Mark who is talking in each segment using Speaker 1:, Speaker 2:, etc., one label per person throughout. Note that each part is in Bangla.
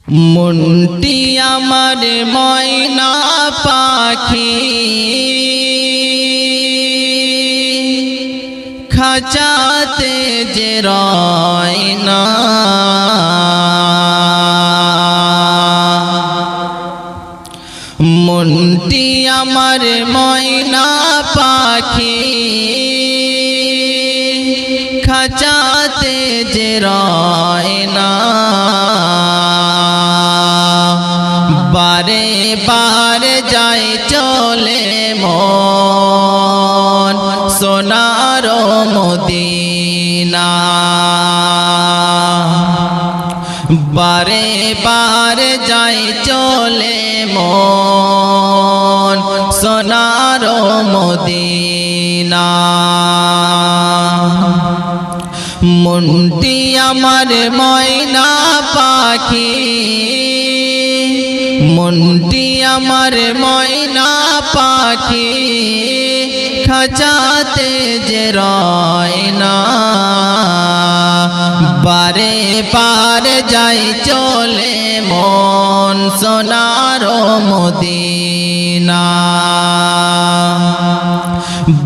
Speaker 1: মনটি আমার ময়না পাখি খাঁচাতে যে রয় না, মনটি আমার ময়না পাখি খাঁচাতে যে রয় না, বারে বারে যায় চলে মন সোনার মদিনা, বারে বারে যায় চলে মন সোনার মদিনা। মনটি আমার ময়না পাখি, মনটি আমার ময়না পাখি খাঁচাতে যে রয় না, বারে বারে যাই চলে মন সোনার মদিনা,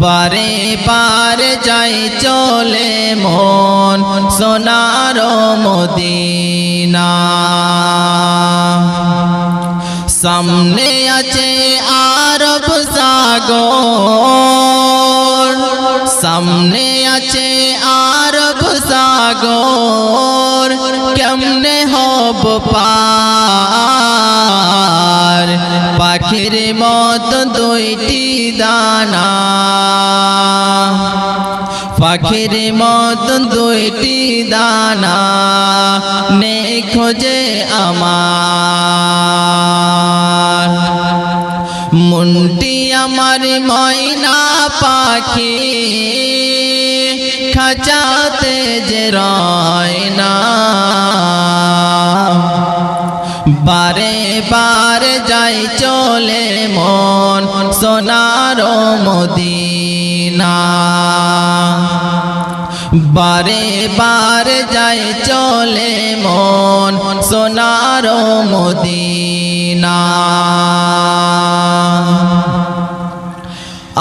Speaker 1: বারে বারে যাই চলে মন সোনার মদিনা। সামনে আছে আরব সাগর, সামনে আছে আরব সাগর, কেমনে হব পার পাখির মত দুইটি দানা, পাখির মত দুইটি দানা নে খোঁজে আমার। মনটি আমার ময়না পাখি খাঁচাতে যে রয় না, বারে বারে যাই চলে মন সোনার মদিনা, বারে বারে যাই চলে মন সোনার মদিনা।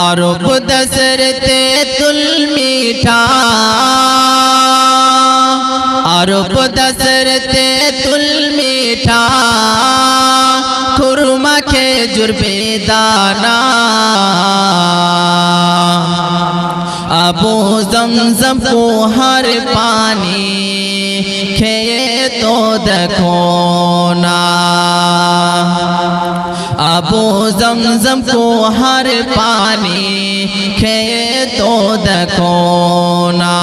Speaker 1: আরব দেশের তেঁতুল মিঠা, আরব দেশের তেঁতুল মিঠা, খুরমা খেজুর বেদানা, আবু জমজম কুহার পানি খেয়ে তো দেখো না, আবু জমজম কুহার পানি খেয়ে তো দেখো না।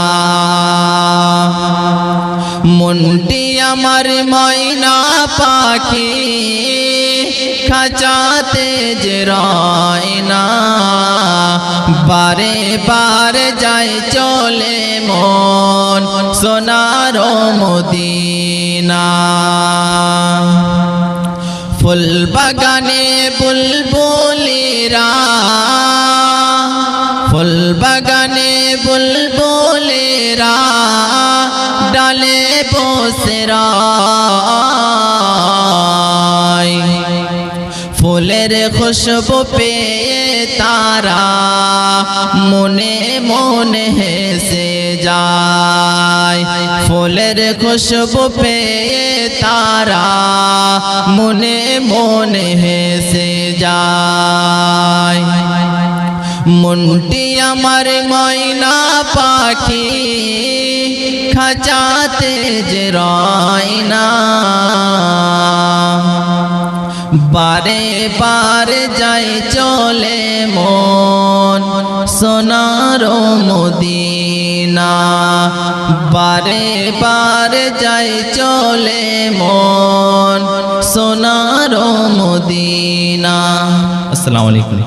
Speaker 1: মনটি আমার ময়না পাখি খাঁচাতে যে রয় না, বারে বারে যায় চলে মন সোনার মদিনা। ফুল বাগানে বুলবুলিরা, ফুল বাগানে বুলবুলিরা ডালে বসে রয়, ফুলের খুশবু পেয়ে তারা মনে মনে হেসে যায়, ফুলের খুশবু পেয়ে তারা মনে মনে হেসে যায়। মনটি আমার ময়না পাখি খাঁচাতে যে রয় না, বারে বারে যাই চলে মন সোনার মদিনা, বারে বারে যাই চলে মন সোনার মদিনা। আসসালামু আলাইকুম।